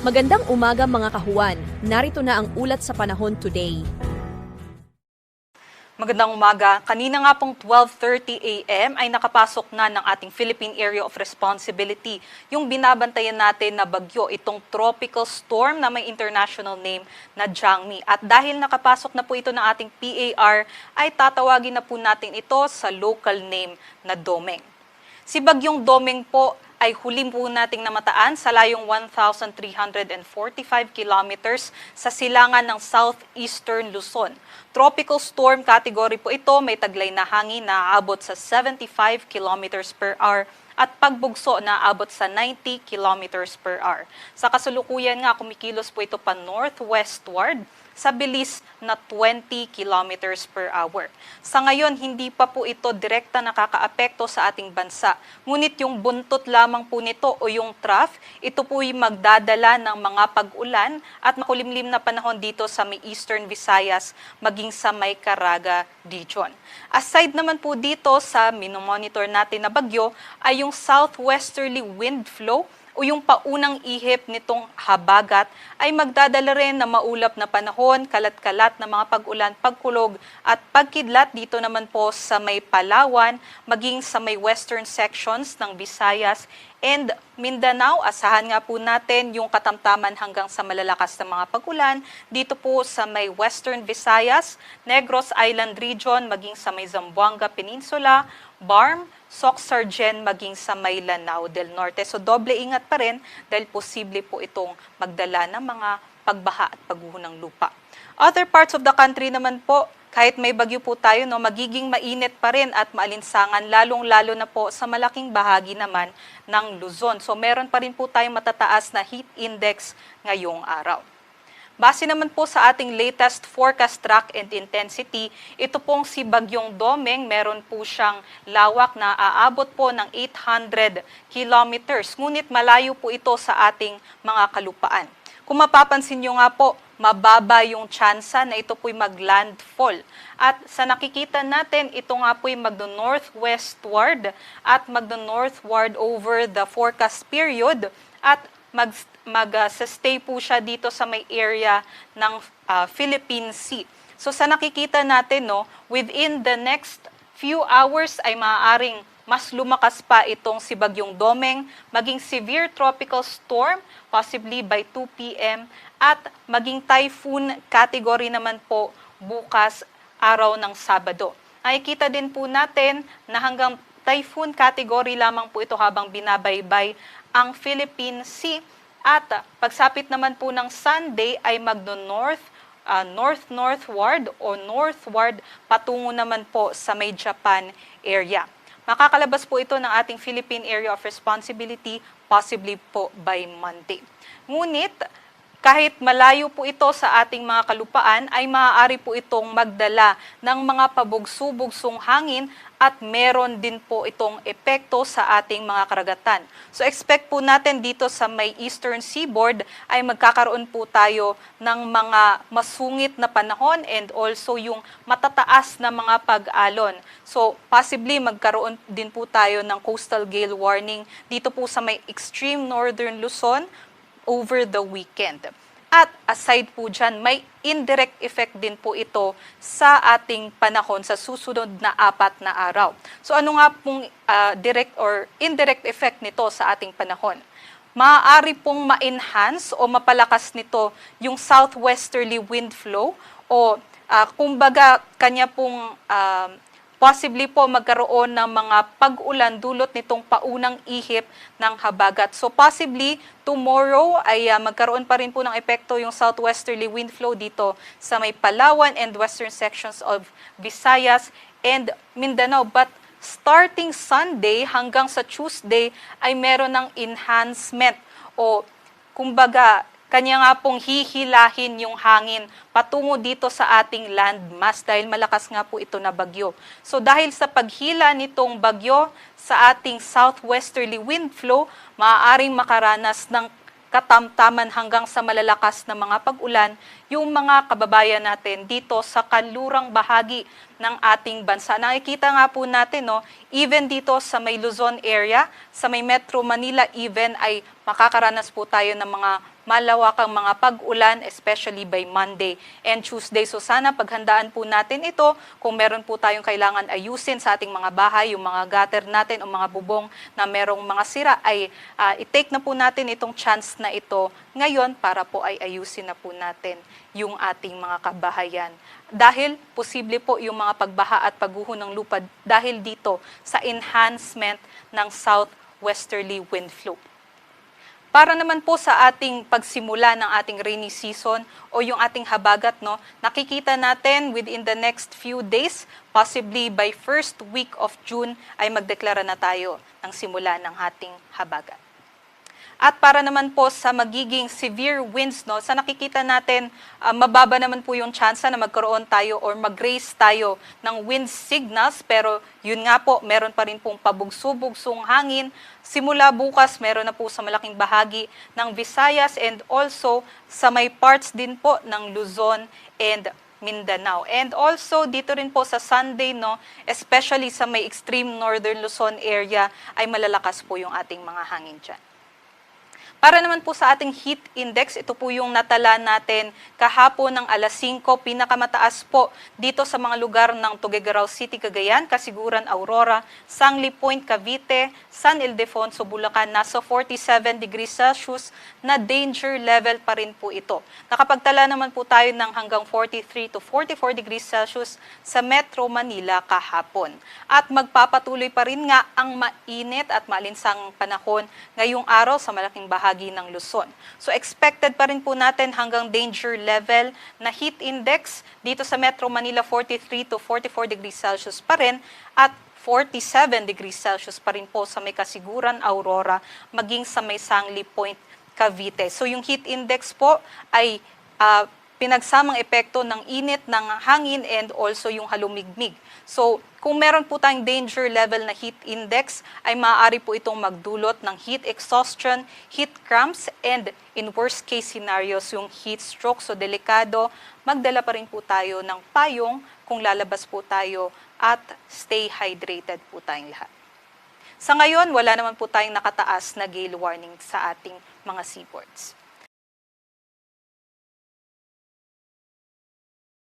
Magandang umaga mga kahuwan. Narito na ang ulat sa panahon today. Magandang umaga. Kanina nga pong 12:30 a.m. ay nakapasok na ng ating Philippine Area of Responsibility yung binabantayan natin na bagyo, itong tropical storm na may international name na Jangmi. At dahil nakapasok na po ito ng ating PAR, ay tatawagin na po natin ito sa local name na Domeng. Si Bagyong Domeng po ay huli po nating namataan sa layong 1,345 kilometers sa silangan ng southeastern Luzon. Tropical storm category po ito, may taglay na hangin na aabot sa 75 kilometers per hour at pagbugso na aabot sa 90 kilometers per hour. Sa kasalukuyan nga, kumikilos po ito pa northwestward sa bilis na 20 kilometers per hour. Sa ngayon, hindi pa po ito direkta nakakaapekto sa ating bansa. Ngunit yung buntot lamang po nito o yung trough, ito po yung magdadala ng mga pag-ulan at makulimlim na panahon dito sa may Eastern Visayas maging sa may Caraga region. Aside naman po dito sa minomonitor natin na bagyo ay yung southwesterly wind flow o yung paunang ihip nitong habagat ay magdadala rin na maulap na panahon, kalat-kalat na mga pag-ulan, pagkulog at pagkidlat dito naman po sa may Palawan, maging sa may western sections ng Visayas and Mindanao. Asahan nga po natin yung katamtaman hanggang sa malalakas na mga pag-ulan dito po sa may western Visayas, Negros Island region, maging sa may Zamboanga Peninsula, Barm, Soc-Sargen maging sa may Lanao del Norte. So doble ingat pa rin dahil posible po itong magdala ng mga pagbaha at pagguho ng lupa. Other parts of the country naman po, kahit may bagyo po tayo, magiging mainit pa rin at maalinsangan, lalong-lalo na po sa malaking bahagi naman ng Luzon. So meron pa rin po tayong matataas na heat index ngayong araw. Base naman po sa ating latest forecast track and intensity, ito pong si Bagyong Domeng, meron po siyang lawak na aabot po ng 800 kilometers. Ngunit malayo po ito sa ating mga kalupaan. Kung mapapansin nyo nga po, mababa yung tsansa na ito po'y mag-landfall. At sa nakikita natin, ito nga po'y magno-northwestward at magno-northward over the forecast period at mag-stay po siya dito sa may area ng Philippine Sea. So sa nakikita natin, within the next few hours ay maaaring mas lumakas pa itong si Bagyong Domeng, maging severe tropical storm, possibly by 2 p.m. at maging typhoon category naman po bukas araw ng Sabado. Nakikita din po natin na hanggang typhoon category lamang po ito habang binabaybay ang Philippine Sea at pagsapit naman po ng Sunday ay north-northward o northward patungo naman po sa may Japan area. Makakalabas po ito ng ating Philippine Area of Responsibility possibly po by Monday. Ngunit kahit malayo po ito sa ating mga kalupaan, ay maaari po itong magdala ng mga pabugso-bugsong hangin at meron din po itong epekto sa ating mga karagatan. So expect po natin dito sa may Eastern Seaboard ay magkakaroon po tayo ng mga masungit na panahon and also yung matataas na mga pag-alon. So possibly magkaroon din po tayo ng coastal gale warning dito po sa may extreme northern Luzon over the weekend. At aside po dyan, may indirect effect din po ito sa ating panahon sa susunod na 4 na araw. So ano nga pong direct or indirect effect nito sa ating panahon? Maaari pong ma-enhance o mapalakas nito yung southwesterly wind flow o kumbaga kanya pong possibly po magkaroon ng mga pag-ulan dulot nitong paunang ihip ng habagat. So possibly tomorrow ay magkaroon pa rin po ng epekto yung southwesterly wind flow dito sa may Palawan and western sections of Visayas and Mindanao. But starting Sunday hanggang sa Tuesday ay meron ng enhancement o kumbaga kanya nga pong hihilahin yung hangin patungo dito sa ating landmass dahil malakas nga po ito na bagyo. So dahil sa paghila nitong bagyo sa ating southwesterly wind flow, maaaring makaranas ng katamtaman hanggang sa malalakas na mga pag-ulan yung mga kababayan natin dito sa kanlurang bahagi ng ating bansa. Nakikita nga po natin, no, even dito sa may Luzon area, sa may Metro Manila even ay makakaranas po tayo ng mga malawakang mga pag-ulan, especially by Monday and Tuesday. So sana paghandaan po natin ito, kung meron po tayong kailangan ayusin sa ating mga bahay, yung mga gutter natin o mga bubong na merong mga sira, ay i-take na po natin itong chance na ito ngayon para po ay ayusin na po natin yung ating mga kabahayan. Dahil posible po yung mga pagbaha at pagguho ng lupa dahil dito sa enhancement ng southwesterly wind flow. Para naman po sa ating pagsimula ng ating rainy season o yung ating habagat, no, nakikita natin within the next few days, possibly by first week of June, ay magdeklara na tayo ng simula ng ating habagat. At para naman po sa magiging severe winds, no, sa nakikita natin, mababa naman po yung tsansa na magkaroon tayo or mag-raise tayo ng wind signals. Pero yun nga po, meron pa rin pong pabugso-bugsong hangin. Simula bukas, meron na po sa malaking bahagi ng Visayas and also sa may parts din po ng Luzon and Mindanao. And also dito rin po sa Sunday, no, especially sa may extreme northern Luzon area, ay malalakas po yung ating mga hangin dyan. Para naman po sa ating heat index, ito po yung natala natin kahapon ng alas 5, pinakamataas po dito sa mga lugar ng Tuguegarao City, Cagayan, Kasiguran, Aurora, Sangli Point, Cavite, San Ildefonso, Bulacan, nasa 47 degrees Celsius na danger level pa rin po ito. Nakapagtala naman po tayo ng hanggang 43 to 44 degrees Celsius sa Metro Manila kahapon. At magpapatuloy pa rin nga ang mainit at maalinsang panahon ngayong araw sa malaking bahagi ng Luzon. So expected pa rin po natin hanggang danger level na heat index dito sa Metro Manila 43 to 44 degrees Celsius pa rin at 47 degrees Celsius pa rin po sa may Kasiguran, Aurora, maging sa may Sangli Point, Cavite. So yung heat index po ay pinagsamang epekto ng init ng hangin and also yung halumigmig. So, kung meron po tayong danger level na heat index, ay maaari po itong magdulot ng heat exhaustion, heat cramps, and in worst case scenarios, yung heat stroke. So, delikado, magdala pa rin po tayo ng payong kung lalabas po tayo at stay hydrated po tayong lahat. Sa ngayon, wala naman po tayong nakataas na gale warning sa ating mga seaports.